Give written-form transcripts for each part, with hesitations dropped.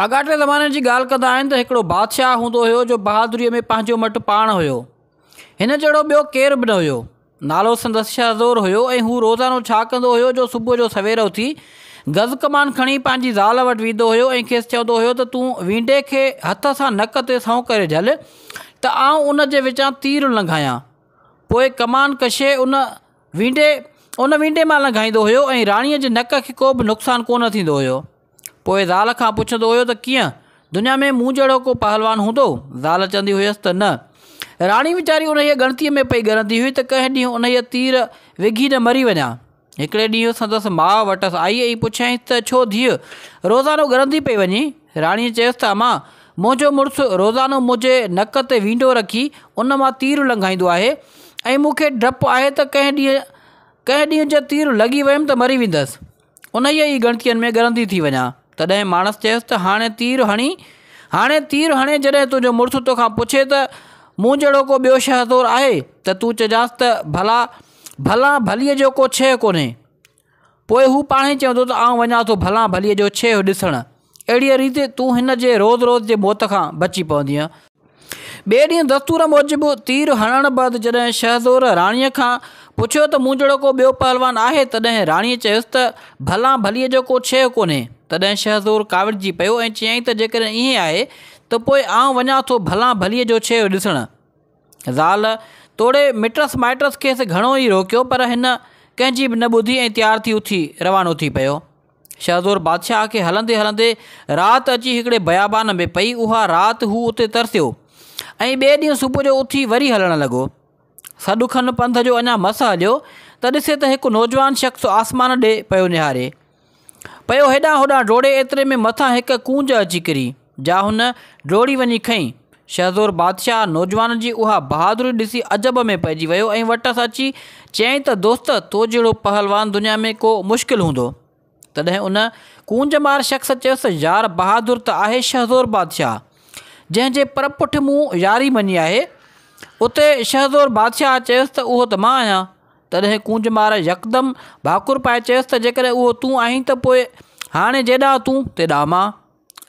अगाटे ज़माने की ॻाल्हि कंदा आहिनि त हिकिड़ो बादशाह हूंदो हुयो जो बहादुरीअ में पंहिंजो मटि पाण हुयो। हिन जहिड़ो ॿियो केरु बि न हुयो। नालो संदसि शहज़ोर हुयो ऐं हू रोज़ानो छा कंदो हुयो जो सुबुह जो सवेर उथी गज़ कमान खणी पंहिंजी ज़ाल वटि वेंदो हुयो ऐं खेसि चवंदो हुयो त तूं वींडे खे हथ सां नक ते सौं करे झल त आउं उन जे विचां तीर लंघायां। पोइ कमान कशे उन वींडे मां लंघाईंदो हुयो ऐं राणीअ जे नक खे को बि नुक़सानु कोन थींदो हुयो। पोइ ज़ाल खां पुछंदो हुयो त कीअं दुनिया में मूं जहिड़ो को पहलवान हूंदो? ज़ाल चवंदी हुयसि त न। राणी वीचारी उन ॻणतीअ में पई ॻणंदी हुई त कंहिं ॾींहुं उन तीर विघी न मरी वञा। हिकिड़े ॾींहुं संदसि माउ वटसि आई ऐं पुछियईंसि त छो धीअ रोज़ानो ॻणंदी पई वञी? राणीअ चयसि त अमां मुंहिंजो मुड़ुसु रोज़ानो मुंहिंजे नक ते वींडो रखी उन मां तीर लंघाईंदो आहे ऐं मूंखे डपु आहे त कंहिं ॾींहुं जे तीर लॻी वियुमि त मरी वेंदसि। उन ई ॻणतियुनि में ॻणंदी थी वञा। तॾहिं माणसि चयसि त हाणे तीर हणे जॾहिं तुंहिंजो मुड़ुसु तोखां पुछे त मूं जहिड़ो को ॿियो शहज़ोर आहे त तूं चइजांसि त भला भलीअ जो को शइ कोन्हे। पोइ हू पाण ई चवंदो त आउं वञा थो भला भलीअ जो शइ ॾिसणु। अहिड़ीअ रीति तूं हिन जे रोज़ जे मौत खां बची पवंदीअ। ॿिए ॾींहुं दस्तूर मूजिबि तीर हणण बैदि जॾहिं शहज़ोर राणीअ खां पुछियो त मूं जहिड़ो को ॿियो पहलवान आहे तॾहिं राणीअ चयसि त भला भलीअ जो को शइ कोन्हे। तॾहिं शहज़ोर काविड़जी पियो ऐं चयईं त जेकॾहिं ईअं आहे त पोइ आउं वञा थो भला भलीअ जो शइ ॾिसणु। ज़ाल तोड़े मिटस माइटस खेसि घणो ई रोकियो पर हिन कंहिंजी बि न ॿुधी ऐं तयारु थी उथी रवानो थी पियो। शहज़ोर बादशाह खे हलंदे हलंदे राति अची हिकिड़े बयाबान में पई। उहा राति हू उते तरसियो ऐं ॿिए ॾींहुं सुबुह जो उथी वरी हलणु लॻो। सॾु खनि पंध जो अञा मस हलियो त ॾिसे त हिकु नौजवान शख़्स आसमान ॾे पियो निहारे पियो। हेॾां होॾां डोड़े एतिरे में मथां हिकु कूंज अची किरी जा हुन डोड़ी वञी खईं। शहज़ोर बादशाह नौजवान जी उहा बहादुरी ॾिसी अजब में पइजी वियो ऐं वटसि अची चयईं त दोस्त तो जहिड़ो पहलवान दुनिया में को मुश्किल हूंदो। तॾहिं उन कूंज मार शख़्स चयसि यार बहादुर त आहे शहज़ोर बादशाह जंहिंजे परपुठ मूं यारी मञी आहे। उते शहज़ोर बादशाह चयसि त उहो त मां आहियां। तॾहिं कूंज मार यकदमि भाकुर पाए चयसि त जेकॾहिं उहो तूं आहीं त पोइ हाणे जेॾां तूं तेॾां मां।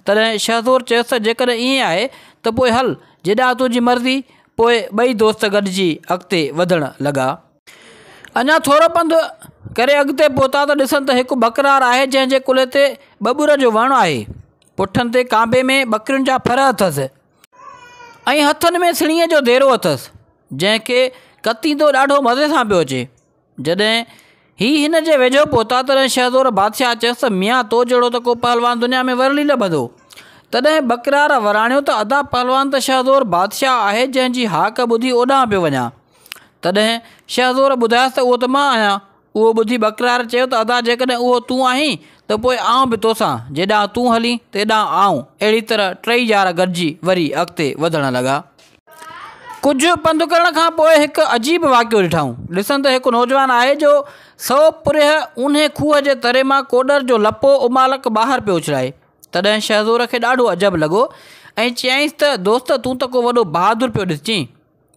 तॾहिं शहज़ोर चयसि त जेकॾहिं ईअं आहे त पोइ हल जेॾां तुंहिंजी मर्ज़ी। पोइ ॿई दोस्त गॾिजी अॻिते वधणु लॻा। अञा थोरो पंधु करे अॻिते पहुता त ॾिसनि त हिकु बकरार आहे जंहिंजे कुल्हे ते बबूर जो वणु आहे। पुठनि ते कांबे में बकरियुनि जा फर अथसि ऐं हथनि में सिणीअ जो देरो अथसि जंहिंखे कतींदो ॾाढो मज़े सां पियो अचे। जॾहिं हिन जे वेझो पहुता तॾहिं शहज़ोर बादशाह चयसि त मियां तो जहिड़ो त को पहलवान दुनिया में वरली लभंदो। तॾहिं बकरार वराणियो त अदा पहलवान त शहज़ोर बादशाह आहे जंहिंजी हाक ॿुधी ओॾां पियो वञा। तॾहिं शहज़ोर ॿुधायसि त उहो त मां आहियां। उहो ॿुधी बकरार चयो त अदा जेकॾहिं उहो तूं आहीं त पोइ आउं बि तोसां जेॾां तूं हली तेॾां आउं। अहिड़ी तरह टई यार गॾिजी वरी अॻिते वधणु लॻा। कुझु पंधु करण खां पोइ हिकु अजीब वाक़ियो ॾिठऊं। ॾिसनि त हिकु नौजवान आहे जो सौ पुरिह उन खूह जे तरे मां कोडर जो लपो उमालक ॿाहिरि पियो उछलाए। तॾहिं शहज़ोर खे ॾाढो अजब लॻो ऐं चयईंसि त दोस्त तूं त को वॾो बहादुर पियो ॾिसजीं।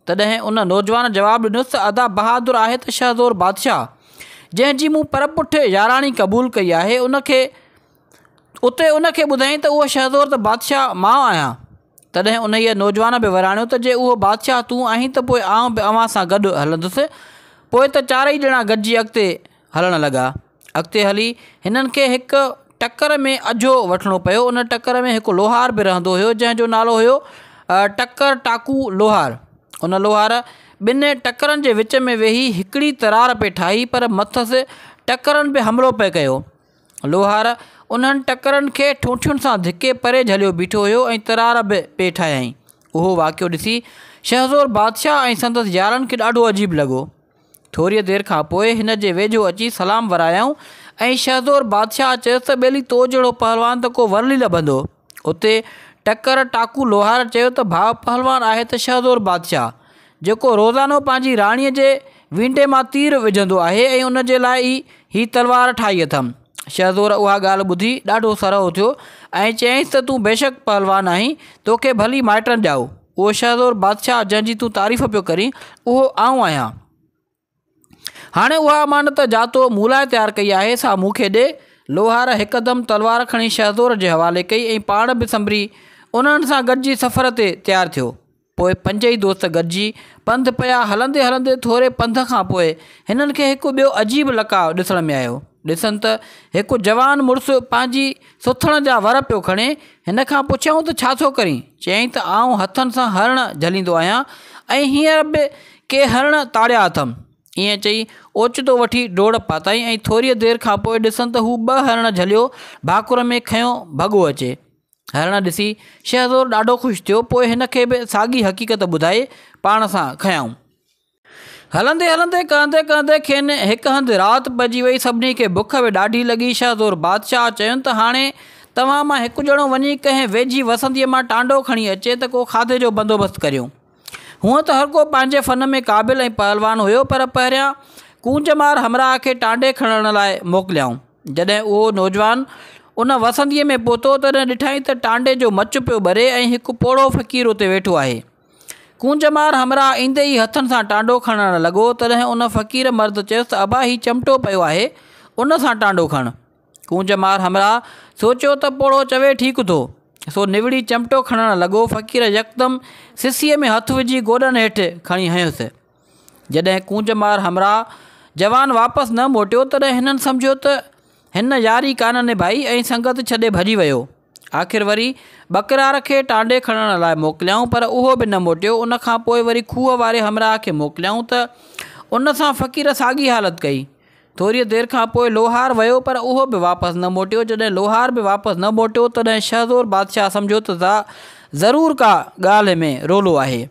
तॾहिं उन नौजवान जवाबु ॾिनुसि अदा बहादुर आहे त शहज़ोर बादशाह जंहिंजी मूं परपुठ याराणी क़बूल कई आहे उनखे ॿुधाईं त उहो शहज़ोर त बादशाह मां आहियां। तॾहिं उन नौजवान बि वराणियो त जे उहो बादशाह तूं आहीं त पोइ आउं बि अव्हां सां गॾु हलंदुसि। पोइ त चारई ॼणा गॾिजी अॻिते हलणु लॻा। अॻिते हली हिननि खे हिकु टकर में अझो वठिणो पियो। उन टकर में हिकु लोहार बि रहंदो हुयो जंहिंजो नालो हुयो टकर टाकू लोहार। उन लोहार ॿिनि टकरनि जे विच में वेही हिकिड़ी तरार पे ठाही पर मथसि टकरनि बि हमिलो पिए कयो। लोहार उन्हनि टकरनि खे ठूठियुनि सां धिके परे झलियो बीठो हुयो ऐं तरार बि पे ठाहियईं। उहो वाक़ियो ॾिसी शहज़ोर बादशाह ऐं संदसि यारनि खे ॾाढो अजीब लॻो। थोरी देरि खां पोइ हिन जे वेझो अची सलाम वरायऊं ऐं शहज़ोर बादशाह चयसि त ॿेली तो जहिड़ो पहलवान त को वरली लभंदो। उते टकर टाकू लोहार चयो त भाउ पहलवान आहे त शहज़ोर बादशाह जेको रोज़ानो पंहिंजी राणीअ जे वींडे मां तीर विझंदो आहे ऐं उन जे लाइ ही तलवार ठाही अथमि। शहज़ोर उहा ॻाल्हि ॿुधी ॾाढो सरह थियो ऐं चयईंसि त तूं बेशक पहलवान आहीं तोखे भली माइटनि ॾियाओ। उहो शहज़ोर बादशाह जंहिंजी तूं तारीफ़ पियो करीं उहो आउं आहियां। हाणे उहा अमानत जातो मूं लाइ तयारु कई आहे सा मूंखे ॾे लोहार हिकदम तलवार खणी शहज़ोर जे हवाले कई ऐं पाण बि संभरी उन्हनि सां गॾिजी सफ़र ते तयारु थियो। पोइ पंज ई दोस्त गॾिजी पंधु पिया। हलंदे हलंदे थोरे पंध खां पोइ हिननि खे हिकु ॿियो अजीब लकाउ ॾिसण में आयो। ॾिसनि त हिकु जवान मुड़ुसु पंहिंजी सुथण जा वर पियो खणे। हिन खां पुछियऊं त छा थो करीं? चयईं त आउं हथनि सां हरण झलींदो आहियां ऐं हींअर बि के हरण ताड़िया अथमि। ईअं चई ओचितो वठी डोड़ पाताईं ऐं थोरी देरि खां पोइ ॾिसनि त हू 2 हरण झलियो भाकुर में खयों भॻो अचे। हरण ॾिसी शहज़ोर ॾाढो ख़ुशि थियो। पोइ हिन खे बि साॻी हक़ीक़त ॿुधाए पाण सां खयाऊं। हलंदे हलंदे कहंदे कहंदे खेनि हिकु हंधि राति पइजी वई। सभिनी खे बुख बि ॾाढी लॻी। शहज़ोर बादशाह चयुनि त हाणे तव्हां मां हिकु ॼणो वञी कंहिं वेझी वसंतीअ मां टांडो खणी अचे त को खाधे जो बंदोबस्तु करियूं। हूअं त हर को पंहिंजे फ़न में क़ाबिल ऐं पहलवान हुयो, पर पहिरियां कूंजमार हमराह खे टांडे खणण लाइ मोकिलियाऊं। जॾहिं उहो नौजवान उन वसंतीअ में पहुतो तॾहिं ॾिठईं त टांडे जो मचु पियो ॿरे ऐं हिकु पोड़ो फ़क़ीर उते वेठो आहे। कूंजमार हमराह ईंदे ई हथनि सां टांडो खणणु लॻो। तॾहिं उन फ़क़ीर मर्द चयुसि त अबा ही चिमटो पियो आहे, उन सां टांडो खण। कूंजमार हमराह सोचियो त पोड़ो चवे ठीकु थो, सो निवड़ी चिमटो खणणु लॻो। फ़क़ीर यकदमि सिसीअ में हथु विझी गोॾनि हेठि खणी हंयुसि। जॾहिं कूंजमार हमराह जवान वापसि न मोटियो तॾहिं हिननि सम्झियो त हिन यारी कान निभाई ऐं संगत छॾे भॼी वियो। आख़िर वरी बकरार खे टांडे खणण लाइ मोकिलियाऊं, पर उहो बि न मोटियो। उन खां पोइ वरी खूह वारे हमराह खे मोकिलियाऊं त उन सां फ़क़ीर साॻी हालत कई। थोरी देरि खां पोइ लोहार वियो, पर उहो बि वापसि न मोटियो। जॾहिं लोहार बि वापसि न मोटियो तॾहिं शहज़ोर बादशाह सम्झो त ज़रूरु का ॻाल्हि में रोलो आहे।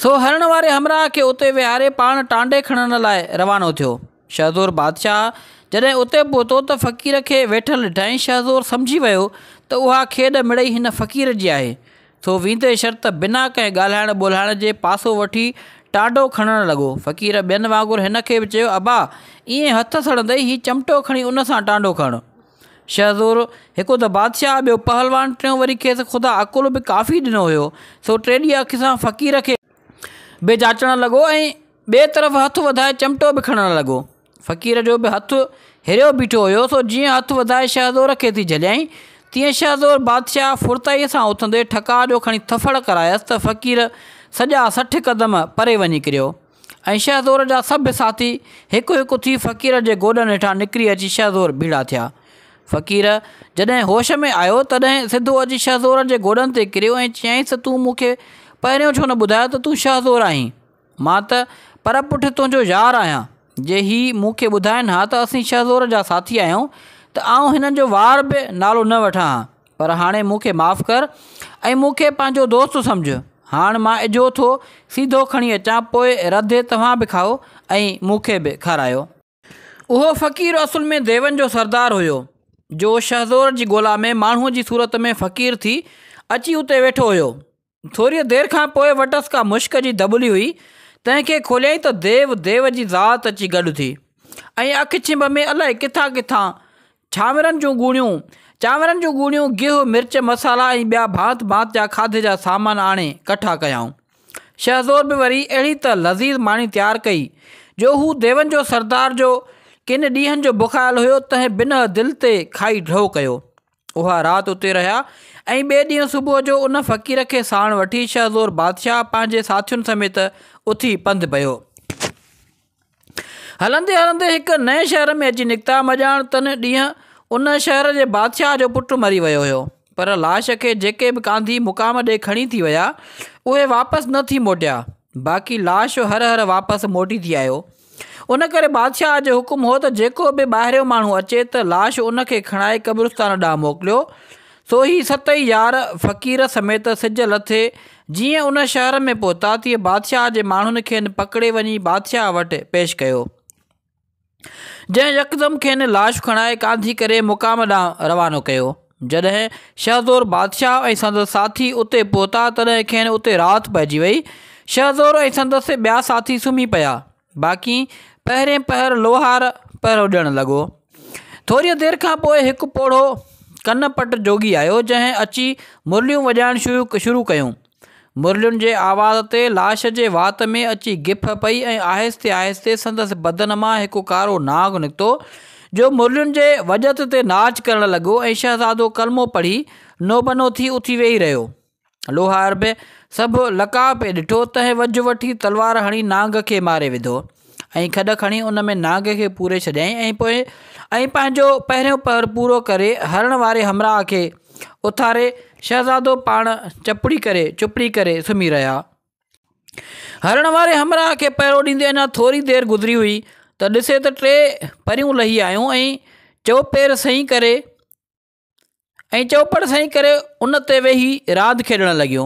सो हरण वारे हमराह खे उते विहारे पाण टांडे खणण लाइ रवानो थियो। शहज़ोर बादशाह जॾहिं उते पहुतो त फ़क़ीर खे वेठल ॾिठईं। शहज़ोर सम्झी वियो त उहा खेॾ मिड़ई हिन फ़क़ीर जी आहे। सो वींदे शर्त बिना कंहिं ॻाल्हाइण ॿोल्हाइण जे पासो वठी टांडो खणणु लॻो। फ़क़ीर ॿियनि वांगुरु हिन खे बि चयो, अबा ईअं हथु सड़ंदई, ही चिमटो खणी उन सां टांडो खण। शहज़ोर हिकु त बादशाह, ॿियो पहलवान, टियों वरी खेसि ख़ुदा अकुल बि काफ़ी ॾिनो हुयो। सो टेॾी अखि सां फ़क़ीर खे बि जाचणु लॻो ऐं ॿिए तरफ़ हथु वधाए चिमटो बि खणणु लॻो। फ़क़ीर जो बि हथु हिरियो बीठो हुयो। सो जीअं हथु वधाए शहज़ोर खे थी झलियाईं, तीअं शहज़ोर बादशाह फुर्ताईअ सां उथंदे ठका जो खणी थफड़ करायसि त फ़क़ीर सॼा 60 क़दम परे वञी किरियो ऐं शहज़ोर जा सभु साथी हिकु हिकु थी फ़क़ीर जे गोॾनि हेठां निकिरी अची शहज़ोर बीड़ा थिया। फ़क़ीर जॾहिं होश में आयो तॾहिं सिधो अची शहज़ोर जे गोॾनि ते किरियो ऐं चयईंसि, तूं मूंखे पहिरियों छो न ॿुधायो त तूं शहज़ोर आहीं? मां त पर पुठि तुंहिंजो यार आहियां। जे ही मूंखे ॿुधाइनि हा त असीं शहज़ोर जा साथी आहियूं त आउं हिननि जो वार बि नालो न वठां हा, पर हाणे मूंखे माफ़ु कर ऐं मूंखे पंहिंजो दोस्त सम्झ। हाणे मां इजो थो सीधो खणी अचां, पोइ रधे तव्हां बि खाओ ऐं मूंखे बि खारायो। उहो फ़क़ीर असुल में देवनि जो सरदार हुयो, जो शहज़ोर जी ॻोल्हा में माण्हूअ जी सूरत में फ़क़ीर थी अची उते वेठो हुयो। थोरी देरि खां पोइ वटसि का मुश्क जी दॿुली हुई। तंहिंखे खोलियईं त देव जी ज़ात अची गॾु थी ऐं अखि छिंभ में अलाए किथां किथां चांवरनि जूं गूड़ियूं गिहु मिर्च मसाला ऐं ॿिया भांत भांत जा खाधे जा सामान आणे कठा कयाऊं। शहज़ोर बि वरी अहिड़ी त लज़ीज़ मानी तयारु कई जो हू देवनि जो सरदार जो किन ॾींहंनि जो बुखायल हुयो, तंहिं बिना दिलि ते खाई ढो कयो। उहा राति उते रहिया ऐं ॿिए ॾींहुं सुबुह जो उन फ़क़ीर खे साण वठी शहज़ोर बादशाह पंहिंजे साथियुनि समेत उथी पंधु पियो। हलंदे हलंदे हिकु नए शहर में अची निकिता। मॼाण तन ॾींहुं उन शहर जे बादशाह जो पुटु मरी वियो हुयो, पर लाश खे जेके बि कांधी मुक़ाम ॾे खणी थी विया उहे वापसि न थी मोटिया। बाक़ी लाश हर हर वापसि मोटी थी आयो। उन करे बादशाह जो हुकुम हो त जेको बि ॿाहिरियों माण्हू अचे त लाश उन खे खणाए क़ब्रिस्तान ॾांहुं मोकिलियो। सो ही 7 यार फ़क़ीर समेत सिज लथे जीअं उन शहर में पहुता तीअं बादशाह जे माण्हुनि खेनि पकिड़े वञी बादशाह वटि पेश कयो, जंहिं यकदमि खेनि लाश खणाए कांधी करे मुक़ाम ॾांहुं रवानो कयो। जॾहिं शहज़ोर बादशाह ऐं संदसि साथी उते पहुता तॾहिं खेनि उते राति पइजी वई। शहज़ोर ऐं संदसि ॿिया साथी सुम्ही पिया। बाक़ी पहिरें पहर लोहार पहिरो ॾियणु लॻो। थोरी देरि खां पोइ हिकु पोड़ो कनपट जोगी आयो, जंहिं अची मुरलियूं वॼाइणु शुरू कयूं। मुरलियुनि जे आवाज़ ते लाश जे वात में अची गिफ पई ऐं आहिस्ते आहिस्ते संदसि बदन मां हिकु कारो नाग निकितो, जो मुरलियुनि जे वजत ते नाच करणु लॻो ऐं शहज़ादो कलमो पढ़ी नोबनो थी उथी वेही रहियो। लोहार बि सभु लका पे ॾिठो, तंहिं वज वठी तलवार हणी नांग खे मारे विधो ऐं खॾ खणी उन में नांग खे पूरे छॾियईं ऐं पंहिंजो पहिरियों पहर पूरो करे हरण वारे हमराह खे उथारे शहज़ादो पाण चुपड़ी करे सुम्ही रहिया। हरण वारे हमराह खे पहिरों ॾींदे अञा थोरी देरि गुज़री हुई त ॾिसे त 3 परियूं लही आयूं ऐं चौपड़ सही करे उन ते वेही रांदि खेॾणु लॻियो।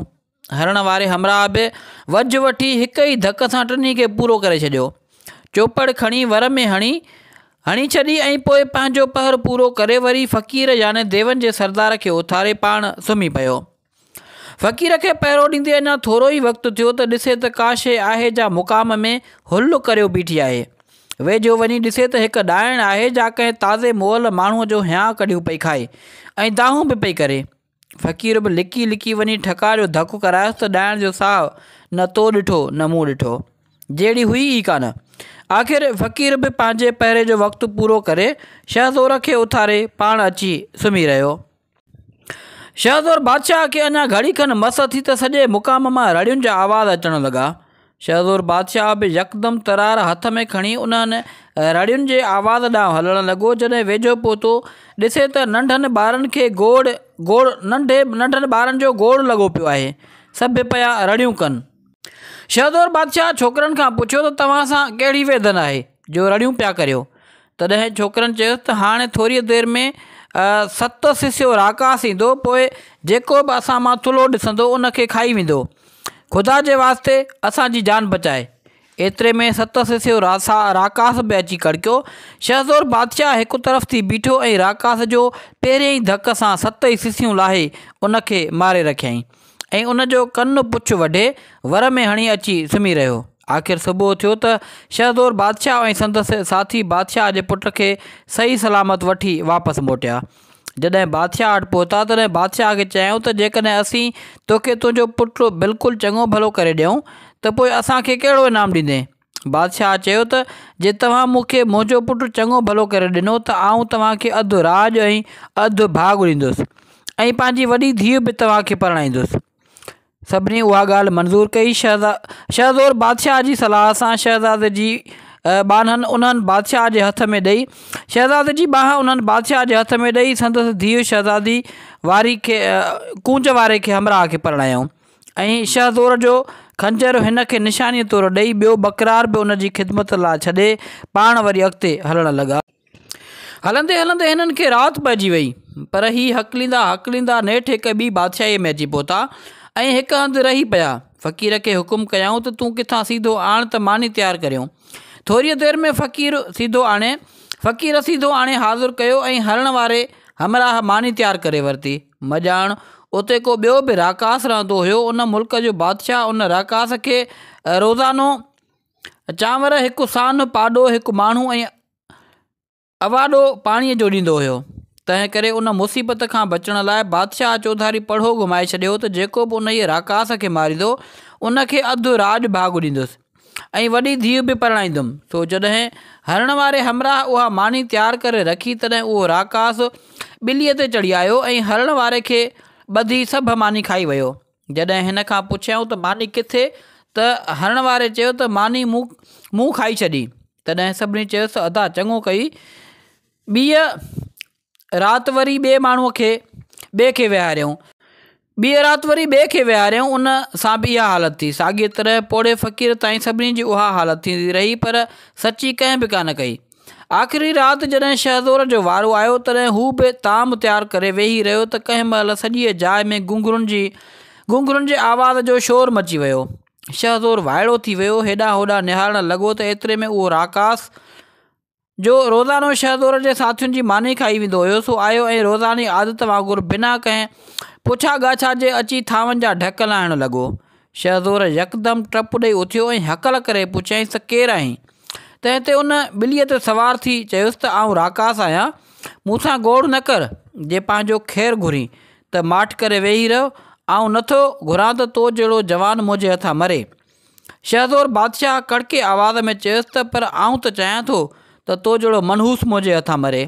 हरण वारे हमराह बि वज वठी हिक ई धक सां टिनी खे पूरो करे छॾियो। चौपड़ खणी वर में हणी छॾी ऐं पोइ पंहिंजो पहर पूरो करे वरी फ़क़ीर याने देवनि जे सरदार खे उथारे पाण सुम्ही पियो। फ़क़ीर खे पहिरों ॾींदे अञा थोरो ई वक़्तु थियो त ॾिसे त का शइ आहे जा मुक़ाम में हुल्लो करियो बीठी आहे। वेझो वञी ॾिसे त हिकु ॾाइण आहे जा कंहिं ताज़े मुअल माण्हूअ जो हियां कढियूं पई खाए ऐं दाहूं बि पई करे। फ़क़ीर बि लिकी लिकी वञी ठका जो धकु करायोसि त ॾाइण जो साहु न तो ॾिठो न मूं ॾिठो, जहिड़ी हुई ई कान। आख़िर फ़क़ीर बि पंहिंजे पहिरें जो वक़्तु पूरो करे शहज़ोर खे उथारे पाण अची सुम्ही रहियो। शहज़ोर बादशाह खे अञा घड़ी खनि मस थी त सॼे मुक़ाम मां रड़ियुनि जा आवाज़ अचणु लॻा। शहज़ोर बादशाह बि यकदमि तरार हथ में खणी उन्हनि रड़ियुनि जे आवाज़ ॾांहुं हलणु लॻो। जॾहिं वेझो पहुतो ॾिसे त नंढनि ॿारनि जो गोड़ लॻो पियो आहे, सभु पिया रड़ियूं कनि। शहज़ोर बादशाह छोकिरनि खां पुछियो त तव्हां सां कहिड़ी वेदन आहे जो रड़ियूं पिया करियो। तॾहिं छोकिरनि चयोसि त हाणे थोरी देरि में 7 सिसियो राकास ईंदो, पोइ जेको बि असां मां थुलो ॾिसंदो उनखे खाई वेंदो। ख़ुदा जे वास्ते असांजी जान बचाए। एतिरे में 7 सिसियो राकास बि अची कड़कियो। शहज़ोर बादशाह हिकु तरफ़ थी बीठो ऐं राकास जो पहिरें ई धक सां 7 सिसियूं लाहे उनखे मारे रखियईं ऐं उनजो कनु पुछ वढे वर में हणी अची सुम्ही रहियो। आख़िर सुबुह थियो त शहज़ोर बादशाह ऐं संदसि साथी बादशाह जे पुट खे सही सलामत वठी वापसि मोटिया। जॾहिं बादशाह वटि पहुता तॾहिं बादशाह खे चयूं त जेकॾहिं असीं तोखे तुंहिंजो पुटु बिल्कुलु चङो भलो करे ॾियूं त पोइ असांखे कहिड़ो इनाम ॾींदे। बादशाह चयो त जे तव्हां मूंखे मुंहिंजो पुटु चङो भलो करे ॾिनो त आउं तव्हांखे अधु राज ऐं अधु भाॻु ॾींदुसि ऐं पंहिंजी वॾी धीउ बि तव्हांखे परणाईंदुसि। सभिनी उहा ॻाल्हि मंज़ूरु कई। शहज़ोर बादशाह जी सलाह सां शहज़ादे जी बांहनि उन्हनि बादशाह जे हथ में ॾेई संदसि धीउ शहज़ादी कूंज वारे खे हमराह खे परणायऊं ऐं शहज़ोर जो खंजर हिन खे निशानीअ तौरु ॾेई ॿियो बकरार बि उन जी ख़िदमत लाइ छॾे पाण वरी अॻिते हलणु लॻा। हलंदे हलंदे हिननि खे राति पइजी वई, पर हीअ हकलींदा नेठि हिकु ॿी बादशाहीअ में अची पहुता ऐं हिकु हंधि रही पिया। फ़क़ीर खे हुकुम कयऊं त तूं किथां सीधो आण त मानी तयारु करियो। थोरी देरि में फ़क़ीर सीधो आणे हाज़िर कयो ऐं हलण वारे हमराह मानी तयारु करे वरिती। मॼाण उते को ॿियो बि राकास रहंदो हुयो। उन मुल्क जो बादशाह उन राकास खे रोज़ानो चांवर, हिकु सान पाॾो, हिकु माण्हू ऐं अवाॾो पाणीअ जो ॾींदो हुयो। तंहिं करे उन मुसीबत खां बचण लाइ बादशाह चौधारी पढ़ो घुमाए छॾियो त जेको बि उन राकास खे मारींदो उनखे अधु राज भाॻु ॾींदुसि ऐं वॾी धीउ बि परणाईंदुमि। सो जॾहिं हरण वारे हमराह उहा मानी तयारु करे रखी तॾहिं उहो राकास ॿिलीअ ते चढ़ी आयो ऐं हरण वारे खे ॿधी सभु मानी खाई वियो। जॾहिं हिन खां पुछियऊं त मानी किथे, त हरण वारे चयो त मानी मूं खाई छॾी। तॾहिं सभिनी चयोसि अदा चङो कई। ॿीअ राति वरी ॿिए खे विहारियऊं। उन सां बि इहा हालत थी। साॻीअ तरह पोड़े फ़क़ीर ताईं सभिनी जी उहा हालत थींदी रही, पर सची कंहिं बि कान कई। आख़िरी राति जॾहिं शहज़ोर जो वारो आयो तॾहिं हू बि ताम तयारु करे वेही रहियो त कंहिं महिल सॼीअ जाइ में घुंघरुनि जे आवाज़ जो शोर मची वियो। शहज़ोर वाइड़ो थी वियो, हेॾां होॾां निहारणु लॻो त एतिरे में उहो राकास जो रोज़ानो शहज़ोर जे साथियुनि जी मानी खाई वेंदो हुयो सो आयो ऐं रोज़ानी आदत वांगुरु बिना कंहिं पुछा ॻाछा जे अची थांवनि जा ढक लाहिणु लॻो। शहज़ोर यकदमि टप ॾेई उथियो ऐं हकल करे पुछियईंसि त केरु आहीं। तंहिं ते उन ॿिलीअ ते सवार थी चयुसि त आउं राकास आहियां, मूंसां गोड़ न कर। जे पंहिंजो ख़ैरु घुरी त माठ करे वेही रहो, आउं नथो घुरां त तो जहिड़ो जवान मुंहिंजे हथां मरे। शहज़ोर बादशाह कड़के आवाज़ में चयुसि त पर आउं त चाहियां थो त तो जहिड़ो मनहूस मुंहिंजे हथां मरे।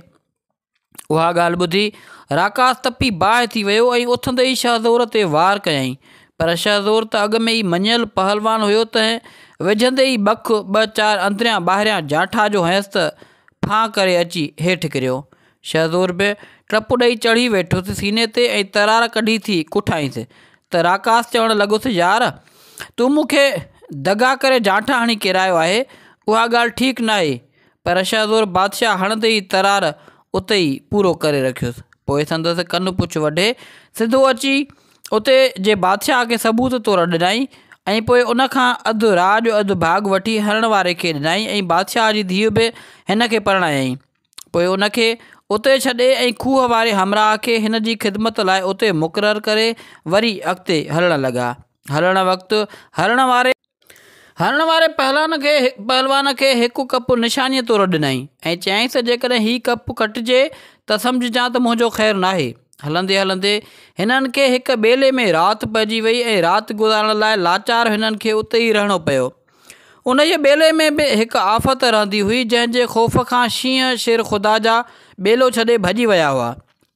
उहा ॻाल्हि ॿुधी राकास तपी बाहि थी वियो ऐं उथंदे ई शहज़ोर ते वार कयईं, पर शहज़ोर त अॻ में ई मञियल पहलवान हुयो त विझंदे ई बख 2-4 अंदरियां ॿाहिरियां जाठा जो हंयसि त फां करे अची हेठि किरियो। शहज़ोर बि टप ॾेई चढ़ी वेठुसि सीने ते ऐं तरार कढी थी कुठाईंसि त राकास चवणु लॻुसि, यार तूं मूंखे दगा करे जाठा हणी किरायो आहे, उहा ॻाल्हि ठीकु न आहे। पर शहज़ोर बादशाह हणंदे ई तरार उते ई पूरो करे रखियुसि। पोइ संदसि कनु पुछ वढे सिधो अची उते जे बादशाह खे सबूत तौरु ॾिनई ऐं पोइ उनखां अधु राज अधु भाग वठी हरण वारे खे ॾिनई ऐं बादशाह जी धीउ बि हिन खे परणायईं। पोइ उनखे उते छॾे ऐं खूह वारे हमराह खे हिन जी ख़िदमत लाइ उते मुक़ररु करे वरी अॻिते हलणु लॻा। हलण वक़्तु हरण वारे पहलवान खे हिकु कप निशानीअ तौरु ॾिनई ऐं चयईंसि, जेकॾहिं हीउ कप कटिजे त सम्झजां त मुंहिंजो ख़ैरु नाहे। हलंदे हलंदे हिननि खे हिकु ॿेले में राति पइजी वई ऐं राति गुज़ारण लाइ लाचार हिननि खे उते ई रहणो पियो। उन जे ॿेले में बि हिकु आफ़त रहंदी हुई, जंहिंजे ख़ौफ़ खां शींहं शेर ख़ुदा जा ॿेलो छॾे भॼी विया हुआ।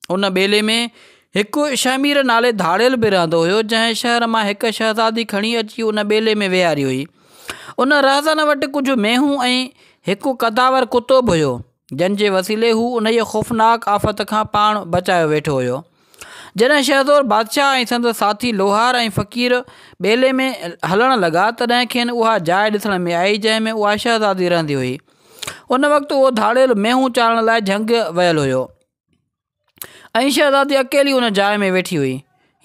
उन ॿेले में हिकु शमीर नाले धाड़ेल बि रहंदो हुयो, जंहिं शहर मां हिकु शहज़ादी खणी अची उन ॿेले में वेहारी हुई। उन रहज़न वटि कुझु मेहूं ऐं हिकु कदावर कुतो बि हुयो, जंहिंजे वसीले हू उन जे ख़ौफ़नाक आफ़त खां पाण बचायो वेठो हुयो। जॾहिं शहज़ोर बादशाह ऐं संदसि साथी लोहार ऐं फ़क़ीर ॿेले में हलणु लॻा, तॾहिं खेनि उहा जाइ ॾिसण में आई जंहिं में उहा शहज़ादी रहंदी हुई। उन वक़्तु उहो धाड़ेल मेहूं चाढ़ण लाइ झंग वियल हुयो ऐं शहज़ादी अकेली उन जाइ में वेठी हुई।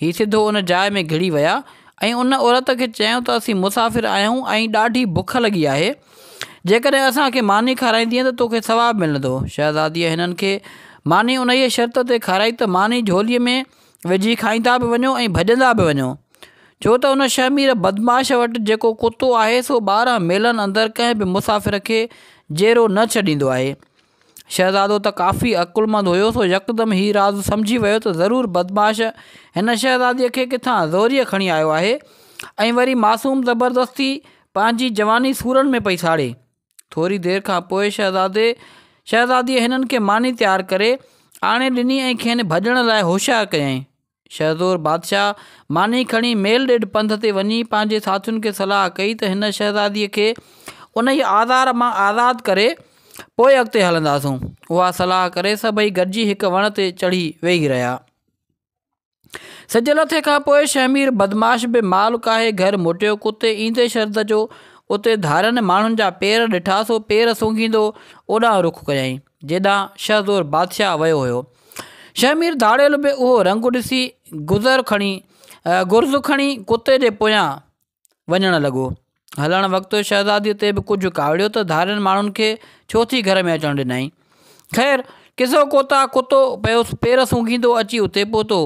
हीउ सिधो उन जाइ में घिड़ी विया ऐं उन औरत खे चयूं त असीं मुसाफ़िर आहियूं ऐं ॾाढी बुख लॻी आहे, जेकॾहिं असांखे मानी खाराईंदीअं त तोखे सवाबु मिलंदो। शहज़ादीअ हिननि खे मानी उन ई शर्त ते खाराई त मानी झोलीअ में विझी खाईंदा बि वञो ऐं भॼंदा बि वञो, छो त उन शमीर बदमाश वटि जेको कुतो आहे सो 12 मेलनि अंदरि कंहिं बि मुसाफ़िर खे जेरो न छॾींदो आहे। शहज़ादो त काफ़ी अकुलमंद हुयो, सो यकदमि हीउ राज़ सम्झी वियो त ज़रूरु बदमाश हिन शहज़ादीअ खे किथां ज़ोरीअ खणी आयो आहे ऐं वरी मासूम ज़बरदस्ती पंहिंजी जवानी सूरनि में पई साड़े। थोरी देरि खां पोइ शहज़ादीअ हिननि खे मानी तयारु करे आणे ॾिनी ऐं खेनि भॼण लाइ होशियारु कयईं। शहज़ोर बादशाह मानी खणी मेल ॾेढ पंध ते वञी पंहिंजे साथियुनि खे सलाह कई त हिन शहज़ादीअ खे उन ई आज़ार मां आज़ादु करे पोइ अॻिते हलंदासूं। उहा सलाह करे सभई गॾिजी हिकु वण ते चढ़ी वेही रहिया। सिज लथे खां पोइ शमीर बदमाश बि माल काहे घर मोटियो। कुते ईंदे शर्त जो उते धारनि माण्हुनि जा पेर ॾिठा, सो पेर सूंघींदो ओॾां रुख कयईं जेॾां शहज़ोर बादशाह वियो हुयो। शमीर धाड़ेल बि उहो रंग ॾिसी गुर्ज़ खणी कुते जे पोयां वञणु लॻो। हलणु वक़्तु शहज़ादीअ ते बि कुझु कावड़ियो त धारनि माण्हुनि खे छो थी घर में अचणु ॾिनई। ख़ैर किसो कुतो पियो पेर सूंघींदो अची उते पहुतो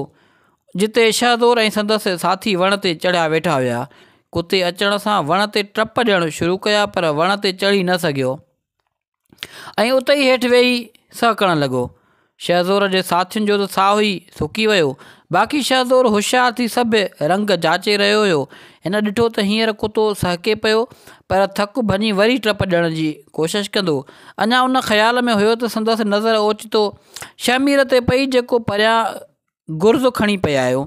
जिते शहज़ोर ऐं संदसि साथी वण ते चढ़िया वेठा हुया। कुते अचण सां वण ते टप ॾियणु शुरू कया, पर वण ते चढ़ी न सघियो ऐं उते ई हेठि वेही सहकणु लॻो। शहज़ोर जे साथियुनि जो त साहु ई सुकी वियो। बाक़ी शहज़ोर होशियारु थी सभु रंग जाचे रहियो हुयो। हिन ॾिठो त हींअर कुतो सहके पियो, पर थकु भञी वरी टप ॾियण जी कोशिशि कंदो। अञा उन ख़्याल में हुयो त संदसि नज़र ओचितो शमीर ते पई जेको परियां गुर्ज़ खणी पिया आयो।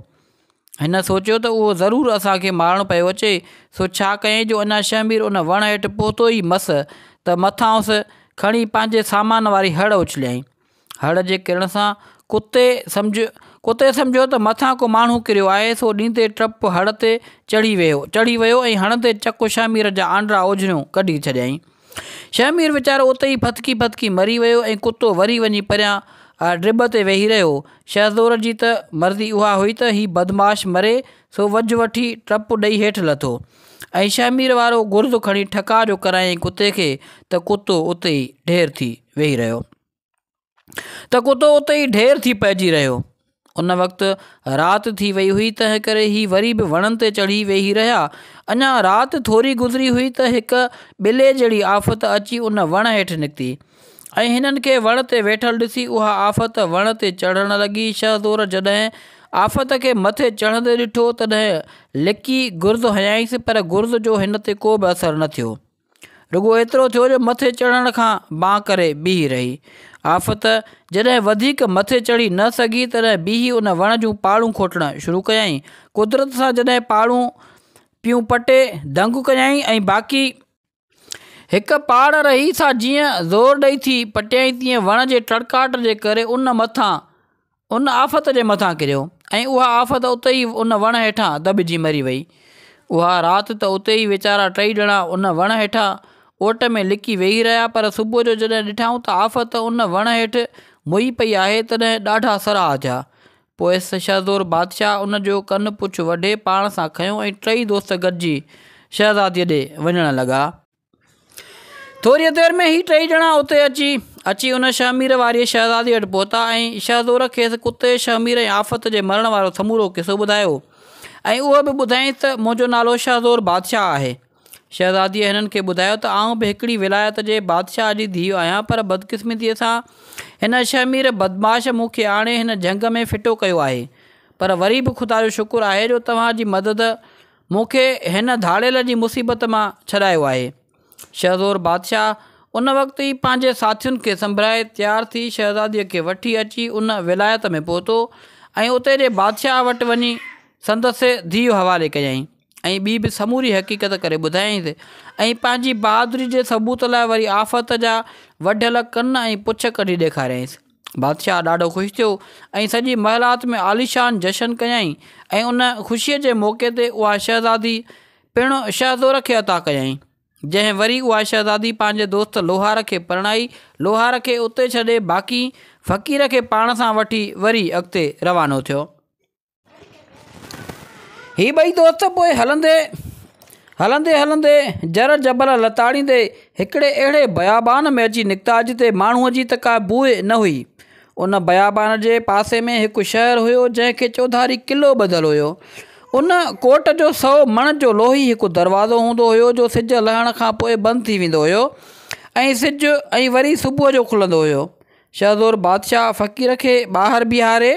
हिन सोचियो त उहो ज़रूरु असांखे मारणु पियो अचे, सो छा कयईं जो अञा शमीर उन वण हेठि पहुतो ई मस त मथांसि खणी पंहिंजे सामान वारी हड़ उछलियईं। हड़ जे किरण सां कुते सम्झियो त मथां को माण्हू किरियो आहे, सो ॾींदे टप हड़ ते चढ़ी वियो ऐं हणंदे चक शमीर जा आंडरा ओझरियूं कढी छॾियईं। शमीर वीचारो उते ई फतकी मरी वियो ऐं कुतो वरी वञी परियां ड्रिब ते वेही रहियो। शहज़ोर जी त मर्ज़ी उहा हुई त हीउ बदमाश मरे, सो वझ वठी टप ॾेई हेठि लथो ऐं शमीर वारो गुर्ज़ खणी ठका जो करायईं कुते खे त कुतो उते ई ढेर थी पइजी रहियो। उन वक़्तु राति थी वई हुई, तंहिं करे हीउ वरी बि वणनि ते चढ़ी वेही रहिया। अञा राति थोरी गुज़री हुई त हिकु ॿिले जहिड़ी आफ़त अची उन वण हेठि निकिती ऐं हिननि खे वण ते वेठल ॾिसी उहा आफ़त वण ते चढ़णु लॻी। शहज़ोर जॾहिं आफ़त खे मथे चढ़ंदे ॾिठो तॾहिं लिकी गुर्ज़ हयांईंसि, पर गुर्ज़ जो हिन ते को बि असरु न थियो। रुगो एतिरो थियो जो मथे चढ़ण खां बांह करे बीही रही। आफ़त जॾहिं वधीक मथे चढ़ी न सघी तॾहिं बीही उन वण जूं पाड़ूं खोटणु शुरू कयईं। कुदरत सां जॾहिं पाड़ूं पियूं पटे दंग कयईं ऐं बाक़ी हिकु पाड़ रही सा जीअं ज़ोर ॾेई थी पटियईं, तीअं वण जे टड़काट जे करे उन आफ़त जे मथां किरियो ऐं उहा आफ़त उते ई उन वण हेठां दॿिजी मरी वई। उहा राति त उते ई वीचारा टई ॼणा उन वण हेठां ओट में लिकी वेही रहिया, पर सुबुह जो जॾहिं ॾिठऊं त आफ़त उन वण हेठि मुई पई आहे तॾहिं ॾाढा सराह थिया। पोइ शहज़ोर बादशाह उन जो कनु पुछ वढे पाण सां खंयो ऐं टई दोस्त गॾिजी शहज़ादीअ ॾे वञणु लॻा। थोरी देरि में ई टई ॼणा उते अची उन शहमीर वारी शहज़ादी वटि पहुता ऐं शहज़ोर खेसि कुते शहमीर ऐं आफ़त जे मरण वारो समूरो किसो ॿुधायो ऐं उहो बि ॿुधाईं त मुंहिंजो नालो शहज़ोर बादशाह आहे। शहज़ादीअ हिननि खे ॿुधायो त आउं बि हिकिड़ी विलायत जे बादशाह जी धीउ आहियां, पर बदकिस्मतीअ सां हिन शहमीर बदमाश मूंखे आणे हिन जंग में फिटो कयो आहे। पर वरी बि ख़ुदा जो शुकुरु आहे जो तव्हांजी मदद मूंखे हिन धाड़ेल जी मुसीबत मां छॾायो आहे। शहज़ोर बादशाह उन वक़्तु ई पंहिंजे साथियुनि खे संभराए तयारु थी शहज़ादीअ खे वठी अची उन विलायत में पहुतो ऐं उते जे बादशाह वटि वञी संदसि धीउ हवाले कयईं ऐं ॿी बि समूरी हक़ीक़त करे ॿुधायईं ऐं पंहिंजी बहादुरी जे सबूत लाइ वरी आफ़त जा वढियल कन ऐं पुछ कढी ॾेखारियईंसि। बादशाह ॾाढो ख़ुशि थियो ऐं सॼी महिलात में आलीशान जशन कयईं ऐं उन ख़ुशीअ जे मौक़े ते उहा शहज़ादी पिणु शहज़ोर खे अता कयईं, जंहिं वरी उहा शहज़ादी पंहिंजे दोस्त लोहार खे परणाई। लोहार खे उते छॾे बाक़ी फ़क़ीर खे पाण सां वठी वरी अॻिते रवानो थियो। ही ॿई दोस्त पोइ हलंदे हलंदे जर जबल लताड़ींदे हिकिड़े अहिड़े बयाबान में अची निकिता जिते माण्हूअ जी त का बूहे न हुई। उन बयाबान जे पासे में हिकु शहरु हुयो जंहिंखे चौधारी क़िलो ॿधलु हुयो। उन कोट जो 100 मण जो लोही हिकु दरवाज़ो हूंदो हुयो जो सिज लहण खां पोइ बंदि थी वेंदो हुयो ऐं वरी सुबुह जो खुलंदो हुयो। शहज़ोर बादशाह फ़क़ीर खे ॿाहिरि बीहारे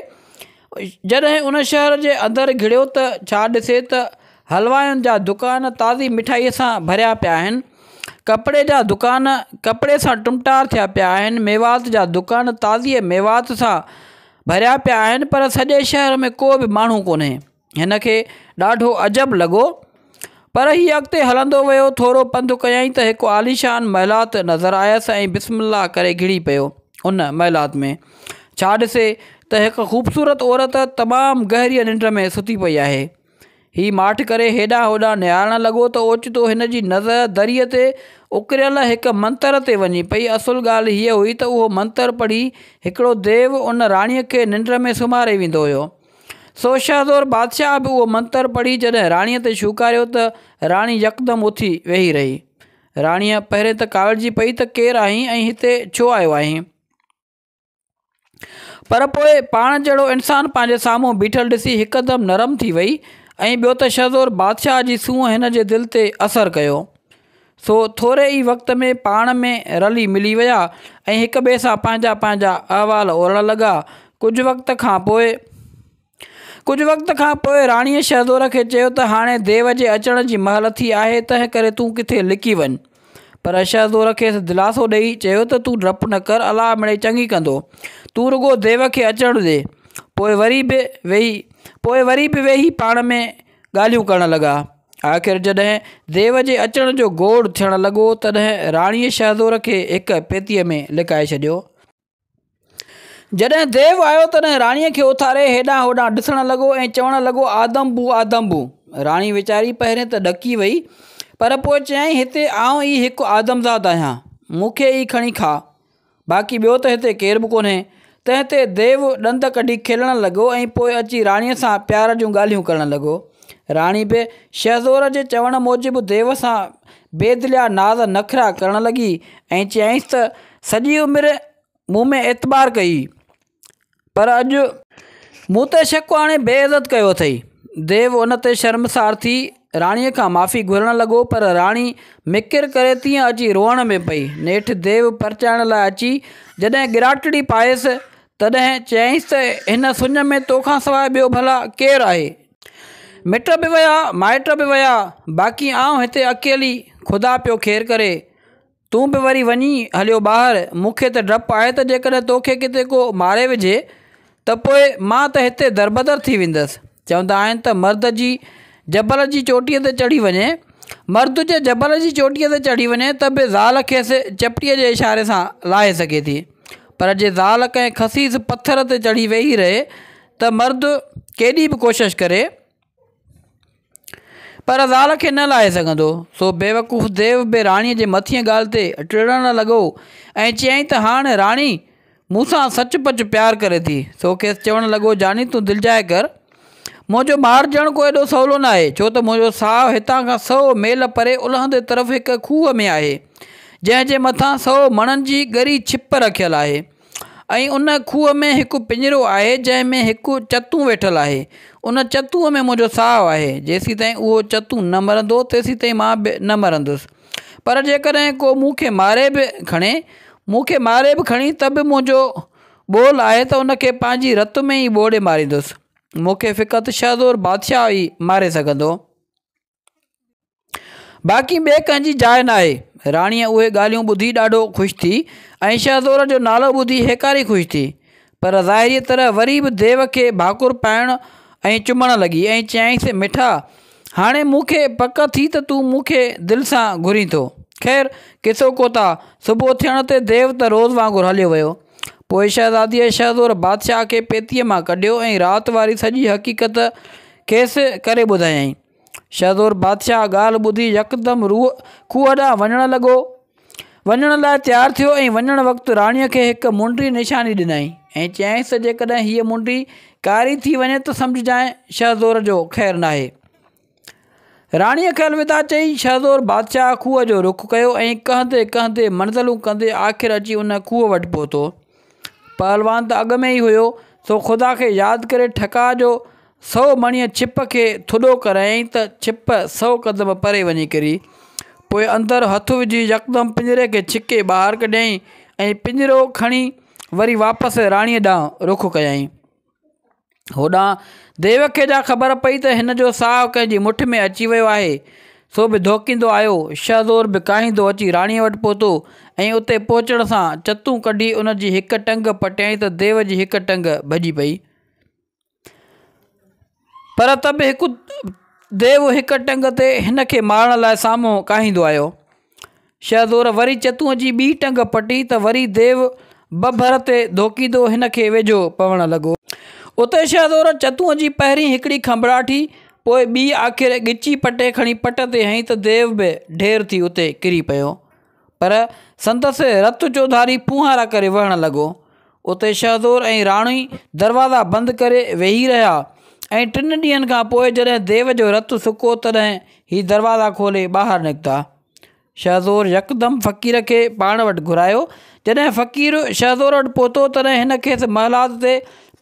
जॾहिं उन शहर जे अंदरि घिड़ियो त छा ॾिसे त हलवायुनि जा दुकान ताज़ी मिठाईअ सां भरिया पिया आहिनि, कपिड़े जा दुकान कपिड़े सां टुमटार थिया पिया आहिनि, मेवात जा दुकान ताज़ीअ मेवात सां भरिया पिया आहिनि, पर सॼे शहर में को बि माण्हू कोन्हे। हिन खे ॾाढो अजब लॻो, पर हीअ अॻिते हलंदो वियो। थोरो पंधु कयईं त हिकु आलीशान महिलात नज़र आयसि ऐं बिस्मिल्लाह करे घिड़ी पियो उन महिलात में। छा ॾिसे त हिकु ख़ूबसूरत औरत तमामु गहरीअ निंड में सुती पई आहे। हीउ माठि करे हेॾां होॾां निहारणु लॻो त ओचितो हिन जी नज़र दरीअ ते उकिरियल हिकु मंतर ते वञी पई। असुलु ॻाल्हि हीअ हुई त उहो मंतर पढ़ी हिकिड़ो देव उन राणीअ खे निंड में सुम्हारे वेंदो हुयो। सो शहज़ोर बादशाह बि उहो मंतर पढ़ी जॾहिं राणीअ ते छूकारियो त राणी यकदमि उथी वेही रही। राणीअ पहिरें त कावड़जी पई त केरु आहीं ऐं हिते छो आयो आहीं, पर पोइ पाण जहिड़ो इंसानु पंहिंजे साम्हूं बीठल ॾिसी हिकदमि नरम थी वई ऐं ॿियो त शहज़ोर बादशाह जी सूंहं हिन जे दिलि ते असरु कयो। सो थोरे ई वक़्त में पाण में रली मिली विया ऐं हिक ॿिए सां पंहिंजा पंहिंजा अहवाल ओरणु लॻा। कुझु वक़्त खां पोइ राणीअ शहज़ोर खे चयो त हाणे देव जे अचण जी महिल थी आहे, तंहिं करे तूं किथे लिकी वञ। पर शहज़ोर खे दिलासो ॾेई चयो त तूं डपु न कर, अलाह मिड़ई चङी कंदो, तूं रुगो देव खे अचणु ॾे। पोइ वरी बि वेही पाण में ॻाल्हियूं करणु लॻा। आख़िर जॾहिं देव जे अचण जो गोड़ थियणु लॻो तॾहिं राणीअ शहज़ोर खे हिकु पेतीअ में लिकाए छॾियो। जॾहिं देव आयो तॾहिं राणीअ खे उथारे हेॾां होॾां ॾिसणु लॻो ऐं चवणु लॻो आदमबू आदमबू। राणी वीचारी पहिरें त ॾकी वई, पर पोइ चयईं हिते आउं ई हिकु आदमज़ाद आहियां, मूंखे ई खणी खा, बाक़ी ॿियो त हिते केर बि कोन्हे। तंहिं ते देव ॾंद कढी खेलणु लॻो ऐं पोइ अची राणीअ सां प्यार जूं ॻाल्हियूं करणु लॻो। राणी बि शहज़ोर जे चवण मूजिबि देव सां बेदिलिया नाज़ नख़रा करणु लॻी ऐं चयईंसि त सॼी उमिरि मूं में एतबार कई, पर अॼु मूं ते शक हाणे बेइज़त कयो अथई। देव उन ते शर्मसार थी राणीअ खां माफ़ी घुरणु लॻो, पर राणी मिकिर करे तीअं अची रोअण में पई। नेठि देव परचाइण लाइ अची जॾहिं गिराटड़ी पायसि तॾहिं चयईंसि त हिन सुञ में तोखां सवाइ ॿियो भला केरु आहे? मिट बि विया, माइट बि विया, बाक़ी आउं हिते अकेली ख़ुदा पियो ख़ैरु करे। तूं बि वरी वञी हलियो ॿाहिरि। मूंखे त डपु आहे त जेकॾहिं तोखे किथे को मारे विझे त पोइ मां त हिते दरबदर थी वेंदसि। चवंदा आहिनि त मर्द जी जबल जी चोटीअ ते चढ़ी वञे मर्द जे जबल जी चोटीअ ते चढ़ी वञे त बि ज़ाल खेसि चपटीअ जे इशारे सां लाहे सघे थी, पर जे ज़ाल कंहिं खसीस पथर ते चढ़ी वेही रहे त मर्द केॾी बि कोशिशि करे पर ज़ाल खे न लाहे सघंदो। सो बेवकूफ़ देव बि राणीअ जे मथीं ॻाल्हि ते टिड़णु लॻो ऐं चयईं त हाणे राणी मूंसां सचुपचु प्यारु करे थी। सो खेसि चवणु लॻो, जानी तूं दिलिजाए कर, मुंहिंजो मारिजणु को एॾो सवलो न आहे, छो त मुंहिंजो साहु हितां खां 100 मेल परे उलहंदे तरफ़ हिकु खूह में आहे, जंहिंजे मथां 100 मणनि जी ॻरी छिप रखियलु आहे ऐं उन खूह में हिकु पिंजरो आहे जंहिं में हिकु चतू वेठल आहे। उन चतूअ में मुंहिंजो साहु आहे। जेसीं ताईं उहो चतू न मरंदो तेसीं ताईं मां बि न मरंदुसि, पर जेकॾहिं को मूंखे मारे बि खणी त बि मुंहिंजो ॿोल आहे त उनखे पंहिंजी रत में ई ॿोड़े मारींदुसि। मूंखे फ़क़त शहज़ोर बादशाह ई मारे सघंदो, बाक़ी ॿिए कंहिंजी जाइ न आहे। राणीअ उहे ॻाल्हियूं ॿुधी ॾाढो ख़ुशि थी ऐं शहज़ोर जो नालो ॿुधी हेकारी ख़ुशि थी, पर ज़ाहिरी तरह वरी बि देव खे भाकुर पाइणु ऐं चुमणु लॻी ऐं चयाईंसि, मिठा हाणे मूंखे पक थी त तूं मूंखे दिलि सां घुरीं थो। ख़ैरु किसो कोता सुबुह थियण ते देव त रोज़ वांगुरु हलियो वियो। पोइ शहज़ादीअ शहज़ोर बादशाह खे पेतीअ मां कढियो ऐं राति वारी सॼी हक़ीक़त खेसि करे ॿुधायईं। शहज़ोर बादशाह ॻाल्हि ॿुधी यकदमि खूह ॾांहुं वञण लाइ तयारु थियो ऐं वञण वक़्तु राणीअ खे हिकु मुंडी निशानी ॾिनई ऐं चयाईंसि, जेकॾहिं हीअ मुंडी कारी थी वञे त सम्झजांइ शहज़ोर जो ख़ैरु नाहे। राणीअ खे अलविदा चई शहज़ोर बादशाह खूह जो रुख़ कयो ऐं कहंदे कहंदे मंज़िलूं कंदे आख़िर अची उन खूह वटि पहुतो। पहलवान त अॻु में ई हुयो, सो ख़ुदा खे यादि करे ठका जो 100 मणीअ छिप खे थुॾो करायईं त छिप 100 क़दम परे वञी किरी। पोइ अंदरि हथु विझी यकदमि पिंजरे खे छिके ॿाहिरि कढियईं ऐं पिंजरो खणी वरी वापसि राणीअ ॾांहुं रुख़ कयईं। होॾां देव खे ख़बर पई त हिन जो साहु कंहिंजी मुठि में अची वियो आहे, सो बि धोकींदो आयो शहज़ोर बि काहींदो अची राणीअ वटि पहुतो ऐं उते पहुचण सां चतूं कढी उन जी हिकु टंग पटियाईं त देव जी हिकु टंग भॼी पई, पर त बि देव हिकु टंग ते हिन खे मारण लाइ साम्हूं काहींदो आयो। शहज़ोर वरी चतूअ जी ॿी टंग पटी त वरी देव बभर ते धोकींदो हिन खे वेझो पवणु लॻो। उते शहज़ोर चतूअ जी पहिरीं हिकिड़ी खंभड़ाठी, पोइ ॿी आख़िर ॻिची पटे खणी पट ते हईं त देव बि ढेर थी उते किरी पियो, पर संदसि रतु चौधारी फुहारा करे वहणु लॻो। उते शहज़ोर ऐं राणी दरवाज़ा बंदि करे वेही रहिया ऐं 3 ॾींहंनि खां पोइ जॾहिं देव जो रतु सुको तॾहिं ही दरवाज़ा खोले ॿाहिरि निकिता। शहज़ोर यकदमि फ़क़ीर खे पाण वटि घुरायो। जॾहिं फ़क़ीर शहज़ोर वटि पहुतो तॾहिं हिन खेसि महलात ते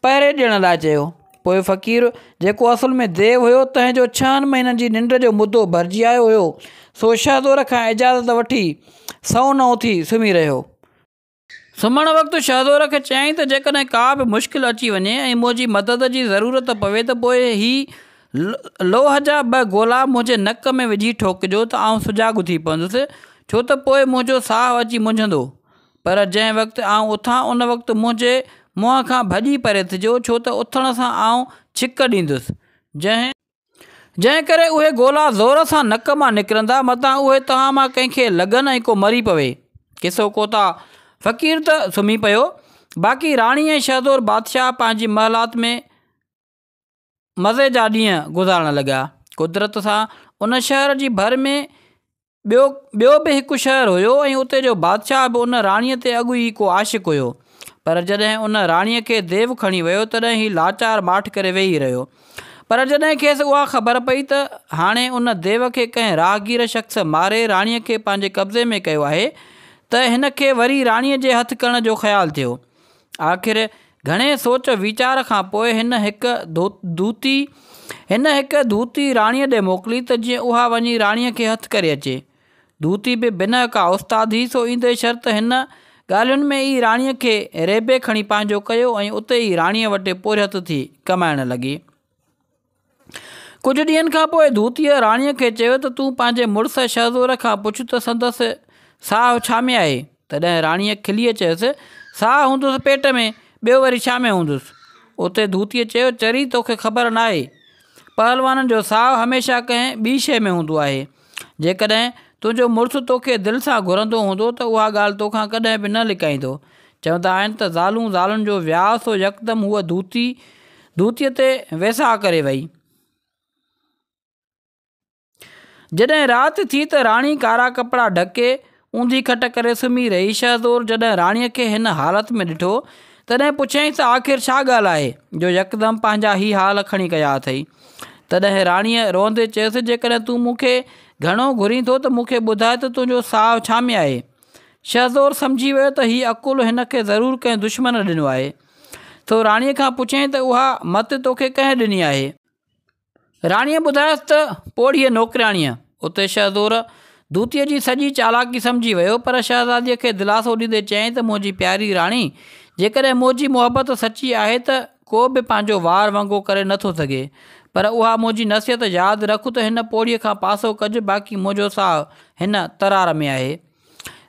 पहिरे ॾियण लाइ चयो। पोइ फ़क़ीर जेको असुल में देव हुयो, तंहिंजो 6 महीननि जी निंड जो मुदो भरिजी आयो हुयो, सो शहज़ोर खां इजाज़त वठी सौं थी सुम्ही रहियो। सुम्हण वक़्तु शहज़ोर खे चयाईं त जेकॾहिं का बि मुश्किल अची वञे ऐं मुंहिंजी मदद जी ज़रूरत पवे त पोइ ही लोह जा 2 गोला मुंहिंजे नक में विझी ठोकिजो त आउं सुजाॻु थी पवंदुसि, छो त पोइ मुंहिंजो साहु अची मुंझंदो, पर जंहिं वक़्तु आउं उथां उन वक़्तु मुंहिंजे मुंहं खां भॼी परे थिजो, छो त उथण सां आउं छिक ॾींदुसि, जंहिं करे उहे गोला ज़ोर सां नक मां निकिरंदा, मतां उहे तव्हां मां कंहिंखे लॻनि ऐं को मरी पवे। किसो कोता फ़क़ीर त सुम्ही पियो। बाक़ी राणी ऐं शहज़ोर बादशाह पंहिंजी महलात में मज़े जा ॾींहं गुज़ारण लॻा। कुदरत सां उन शहर जी भर में ॿियो बि हिकु शहरु हुयो ऐं उते जो बादशाह बि उन राणीअ ते अॻु ई को आशिक़ हुयो, पर जॾहिं उन राणीअ खे देव खणी वियो तॾहिं ही लाचार माठ करे वेही रहियो। पर जॾहिं खेसि उहा ख़बर पई त हाणे उन देव खे कंहिं राहगीर शख़्स मारे राणीअ खे पंहिंजे कब्ज़े में कयो आहे त हिन खे वरी राणीअ जे हथु करण जो ख़्यालु थियो। आख़िर घणे सोच वीचार खां पोइ हिन हिकु धूती राणीअ ॾे मोकिली त जीअं उहा वञी राणीअ खे हथु करे अचे। धूती बि बिना का उस्ताद ई, सो ईंदे शर्त हिन ॻाल्हियुनि में ई राणीअ खे रेबे खणी पंहिंजो कयो ऐं उते ई राणीअ वटि पुरहत थी कमाइण लॻी। कुझु ॾींहंनि खां पोइ धूतीअ राणीअ खे चयो त तूं पंहिंजे मुड़ुस शहज़ोर खां पुछ त संदसि साहु छा में आहे? तॾहिं राणीअ खिलीअ चयुसि, साहु हूंदुसि पेट में, ॿियो वरी छा में हूंदुसि? उते धूतीअ चयो, चरी तोखे ख़बर न आहे, पहलवाननि जो साहु हमेशह कंहिं ॿी शइ में हूंदो आहे। जेकॾहिं तुंहिंजो मुड़ुसु तोखे दिलि सां घुरंदो हूंदो त उहा ॻाल्हि तोखां कॾहिं बि न लिकाईंदो। चवंदा आहिनि त ज़ालूं ज़ालुनि जो विहाउ सो यकदमि हूअ धूतीअ ते वेसा करे वई। जॾहिं राति थी त राणी कारा कपिड़ा ढके ऊंधी खट करे सुम्ही रही। शहज़ोर जॾहिं राणीअ खे हिन हालत में ॾिठो तॾहिं पुछियईं त आख़िर छा ॻाल्हि आहे जो यकदमि पंहिंजा ई हाल खणी कया अथई। तॾहिं राणीअ रोंदे चयसि, जेकॾहिं तूं मूंखे घणो घुरीं थो त मूंखे ॿुधाए त तुंहिंजो साहु छा में आहे। शहज़ोर सम्झी वियो त हीअ अकुलु हिन खे ज़रूरु कंहिं दुश्मन ॾिनो आहे। तो राणीअ खां पुछियईं त उहा मत तोखे कंहिं ॾिनी आहे। राणीअ ॿुधायसि त पोड़ीअ नौकिराणीअ। उते शहज़ोर धूतीअ जी सॼी चालाकी सम्झी वियो, पर शहज़ादीअ खे दिलासो ॾींदे चयईं त मुंहिंजी प्यारी राणी, जेकॾहिं मुंहिंजी मुहबत सची आहे त को बि पंहिंजो वार वंगो करे नथो सघे, पर उहा मुंहिंजी नसीहत यादि रख त हिन पोड़ीअ खां पासो कजि, बाक़ी मुंहिंजो साहु हिन तरार में आहे।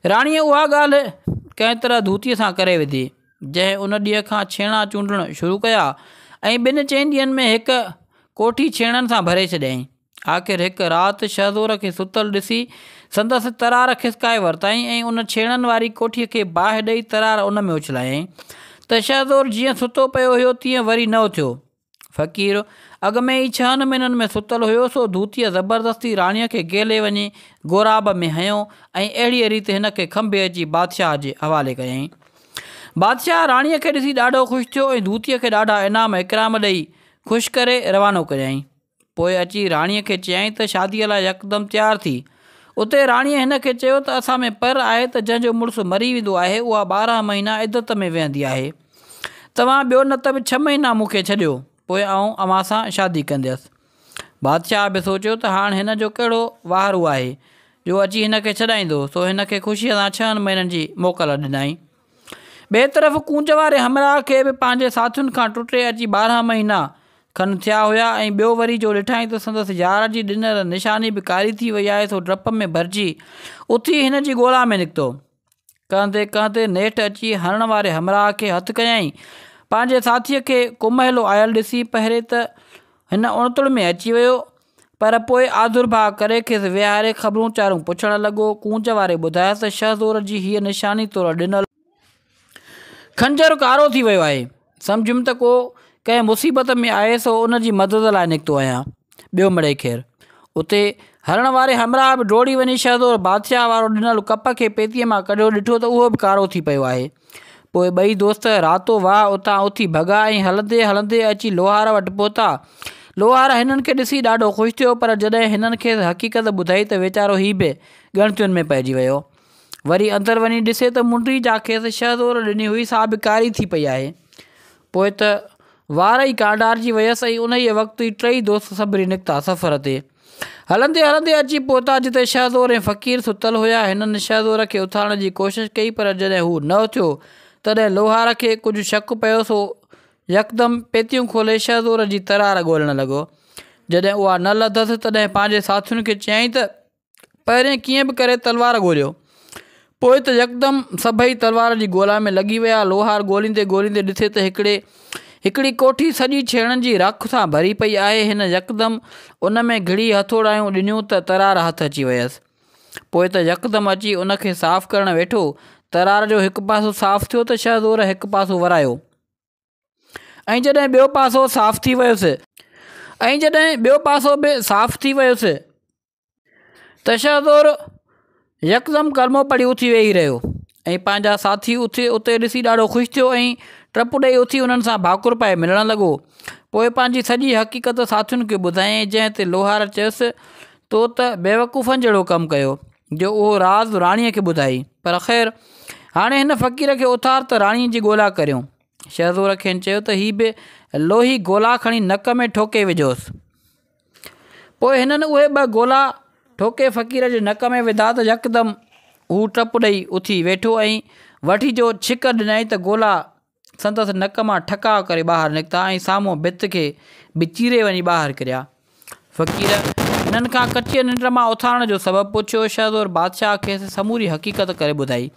राणीअ उहा ॻाल्हि कंहिं तरह धूतीअ सां करे विधी। जंहिं उन ॾींहं खां छेणा चूंडणु शुरू कया ऐं 2-4 ॾींहंनि में हिकु कोठी छेणनि सां भरे छॾियईं। आख़िर हिकु राति शहज़ोर खे सुतल ॾिसी संदसि तरार खिसकाए वरितईं ऐं उन छेणनि वारी कोठीअ खे बाहि ॾेई तरार उन में उछलायईं त शहज़ोर जीअं सुतो पियो हुयो तीअं वरी न उथियो। फ़क़ीर अॻु में ई 6 महीननि में सुतल हुयो, सो धूतीअ ज़बरदस्ती राणीअ खे गेले वञी गोराब में हयो ऐं अहिड़ीअ रीति हिन खे खंभे अची बादशाह जे हवाले कयईं। बादशाह राणीअ खे ॾिसी ॾाढो ख़ुशि थियो ऐं धूतीअ खे ॾाढा इनाम इकराम ॾेई ख़ुशि करे रवानो कयईं। पोइ अची राणीअ खे चयईं त शादीअ लाइ यकदमि तयारु थी। उते राणीअ हिन खे चयो त असां में पर आहे त जंहिंजो मुड़ुसु मरी वेंदो आहे उहा 12 महीना इद्दत में वेहंदी आहे। तव्हां ॿियो न त बि 6 महीना मूंखे छॾियो, पोइ आउं अव्हां सां शादी कंदसि। बादशाह बि सोचियो त हाणे हिन जो कहिड़ो वाहरू आहे जो अची हिन खे छॾाईंदो, सो हिन खे ख़ुशीअ सां 6 महीननि जी मोकल ॾिनई। ॿिए तरफ़ कूंज वारे हमराह खे बि पंहिंजे साथियुनि खां टुटे अची 12 महीना खनि थिया हुया ऐं ॿियो वरी जो ॾिठाई त संदसि यार जी ॾिनल निशानी बि कारी थी वई आहे, सो डप में भरिजी उथी हिन जी ॻोल्हा में निकितो। कहंदे कहंदे नेठि अची हरण वारे हमराह खे हथु कयईं। पंहिंजे साथीअ खे कुमहलो आयल ॾिसी पहिरें त हिन उणतुड़ में अची वियो, पर पोइ आदुरभाव करे खेसि विहारे ख़बरूं चारूं पुछणु लॻो। कूंज वारे ॿुधायसि त शहज़ोर जी हीअ निशानी तोर ॾिनल खंजर कारो थी वियो आहे। सम्झुमि त को कंहिं मुसीबत में आहे, सो उन जी मदद लाइ निकितो आहियां। ॿियो मिड़े ख़ैरु। उते हरण वारे हमराह बि डोड़ी वञी शहज़ोर बादशाह वारो ॾिनल कप खे पेतीअ मां कढियो, ॾिठो त उहो बि कारो थी पियो आहे। पोइ ॿई दोस्त रातो वाह उतां उथी भॻा ऐं हलंदे हलंदे अची लोहार वटि पहुता। लोहार हिननि खे ॾिसी ॾाढो ख़ुशि थियो, पर जॾहिं हिननि खे हक़ीक़त ॿुधाई त वीचारो हीउ बि ॻणतियुनि में पइजी वियो। वरी अंदरि वञी ॾिसे त मुंडी जा खेसि शहज़ोर ॾिनी हुई सा बि कारी थी पई आहे। पोइ त वार ई कांडारजी वियसि ऐं उन ई वक़्तु ई 3 दोस्त सबरी निकिता सफ़र ते। हलंदे हलंदे अची पहुता जिते शहज़ोर ऐं फ़क़ीर सुतल हुया। हिननि शहज़ोर खे उथारण जी कोशिशि कई, पर जॾहिं हू न उथियो तॾहिं लोहार खे कुझु शक पियो, सो यकदमि पेतियूं खोले शहज़ोर जी तरार ॻोल्हणु लॻो। जॾहिं उहा न लधसि तॾहिं पंहिंजे साथियुनि खे चयईं त पहिरें कीअं बि करे तलवार ॻोल्हियो। पोइ त यकदमि सभई तलवार जी ॻोल्हा में लॻी विया। लोहार ॻोल्हींदे ॻोल्हींदे ॾिसे त हिकिड़ी कोठी सॼी छेणनि जी रख सां भरी पई आहे। हिन यकदमि उन में घिड़ी हथोड़ायूं ॾिनियूं त तरार हथु अची वियसि। पोइ त यकदमि अची उन खे साफ़ु करणु वेठो। तरार जो हिकु पासो साफ़ु थियो त शहज़ोर हिकु पासो वरायो ऐं जॾहिं ॿियो पासो साफ़ु थी वियुसि त शहज़ोर यकदमि कलमो पढ़ी उथी वेही रहियो ऐं पंहिंजा साथी उते ॾिसी ॾाढो ख़ुशि थियो ऐं टप ॾेई उथी उन्हनि सां भाकुर पाए मिलणु लॻो। पोइ पंहिंजी सॼी हक़ीक़त साथियुनि खे ॿुधायईं, जंहिं ते लोहार चयुसि, तो त बेवकूफ़नि जहिड़ो कमु कयो जो उहो राज़ राणीअ खे ॿुधाई। पर ख़ैरु हाणे हिन फ़क़ीर खे उथार त राणीअ जी ॻोल्हा करियूं। शहज़ोर खे चयो त हीउ बि लोही ॻोल्हा खणी नक में ठोके विझोसि। पोइ हिननि उहे 2 ॻोल्हा ठोके फ़क़ीर जे नक में विधा त यकदमि हू टप ॾेई उथी वेठो ऐं वठी जो छिक ॾिनई त ॻोल्हा संदसि नक मां ठका करे ॿाहिरि निकिता ऐं साम्हूं भित खे बि चीरे वञी ॿाहिरि किरिया। फ़क़ीर हिननि खां कची निंड मां उथारण जो सबबु पुछियो। शहज़ोर बादशाह खेसि समूरी हक़ीक़त करे ॿुधाई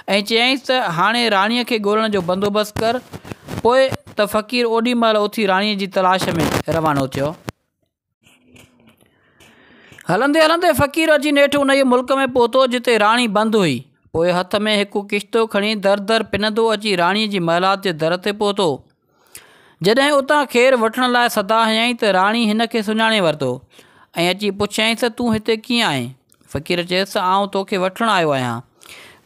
ऐं चयईंसि त हाणे राणीअ खे ॻोल्हण जो बंदोबस्तु कर। पोइ त फ़क़ीर ओॾी महिल उथी राणीअ जी तलाश में रवानो थियो। हलंदे हलंदे फ़क़ीर अची नेठि उन मुल्क में पहुतो जिते राणी बंदि हुई। पोइ हथ में हिकु किश्तो खणी दर दर पिनंदो अची राणीअ जी महिलात जे दर ते पहुतो। जॾहिं उतां खेर वठण लाइ सदा हयईं त राणी हिन खे सुञाणे वरितो ऐं अची पुछियईंसि तूं हिते कीअं आहीं। फ़क़ीर चयसि आउं तोखे वठणु आयो आहियां,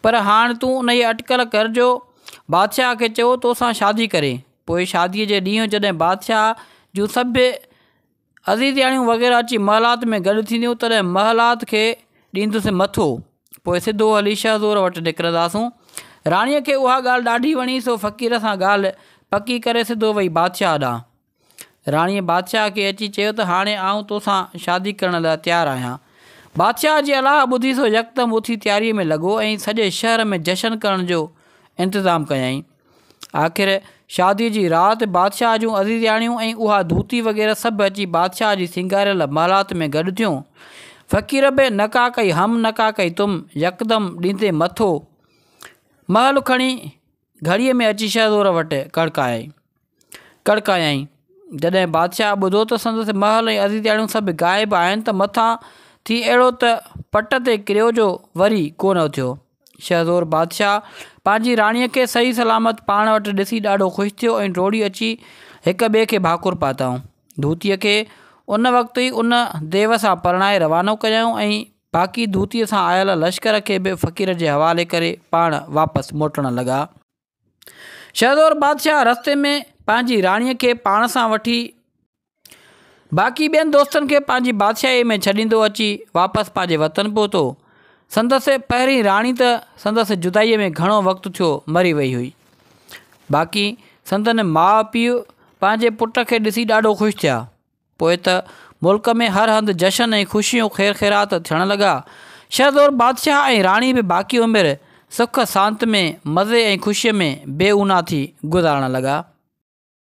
पर हाणे तूं उन जी अटकल कर जो बादशाह खे चओ तोसां शादी करे। पोइ शादीअ जे ॾींहुं जॾहिं बादशाह जूं सभु अज़ीज़ियाणियूं वग़ैरह अची महलात में गॾु थींदियूं तॾहिं महलात खे ॾींदुसि मथो। पोइ सिधो हली शहज़ोर वटि निकिरंदासूं। राणीअ खे उहा ॻाल्हि ॾाढी वणी, सो फ़क़ीर सां ॻाल्हि पकी करे सिधो वई बादशाह ॾांहुं। राणीअ बादशाह खे अची चयो त हाणे आउं तोसां शादी करण लाइ तयारु आहियां। बादशाह जी अलाह ॿुधी सो यकदमि उथी तयारीअ में लॻो ऐं सॼे शहर में जशन करण जो इंतज़ामु कयईं। आख़िर शादीअ जी राति बादशाह जूं अज़ीज़ियाणियूं ऐं उहा धूती वग़ैरह सभु अची बादशाह जी सिंगारियल महलात में गॾु थियूं। फ़क़ीर बि नका कई हम नका कई तुम यकदमि ॾींदे मथो महल खणी घड़ीअ में अची शहज़ोर वटि कड़कायईं। जॾहिं बादशाह ॿुधो त संदसि महल ऐं अज़ीज़ियाणियूं सभु ग़ाइबु आहिनि त मथां थी अहिड़ो त पट ते किरियो जो वरी कोन उथियो। शहज़ोर बादशाह पंहिंजी राणीअ खे सही सलामत पाण वटि ॾिसी ॾाढो ख़ुशि थियो ऐं डोड़ी अची हिक ॿिए खे भाकुर पाताऊं। धूतीअ खे उन वक़्तु ई उन देव सां परणाए रवानो कयऊं ऐं बाक़ी धूतीअ सां आयल लश्कर खे बि फ़क़ीर जे हवाले करे पाण वापसि मोटण लॻा। शहज़ोर बादशाह रस्ते में पंहिंजी राणीअ खे पाण सां वठी बाक़ी ॿियनि दोस्तनि खे पंहिंजी बादशाही में छॾींदो अची वापसि पंहिंजे वतन पहुतो। संदसि पहिरीं राणी त संदसि जुदाईअ में घणो वक़्तु थियो मरी वई हुई। बाक़ी संदनि माउ पीउ पंहिंजे पुट खे ॾिसी ॾाढो ख़ुशि थिया। पोइ त मुल्क में हर हंधि जशन ऐं ख़ुशियूं ख़ैर ख़ैरात थियण लॻा। शहज़ोर बादशाह ऐं राणी बि बाक़ी उमिरि सुख सांत में मज़े ऐं ख़ुशीअ में बेऊना थी गुज़ारण लॻा।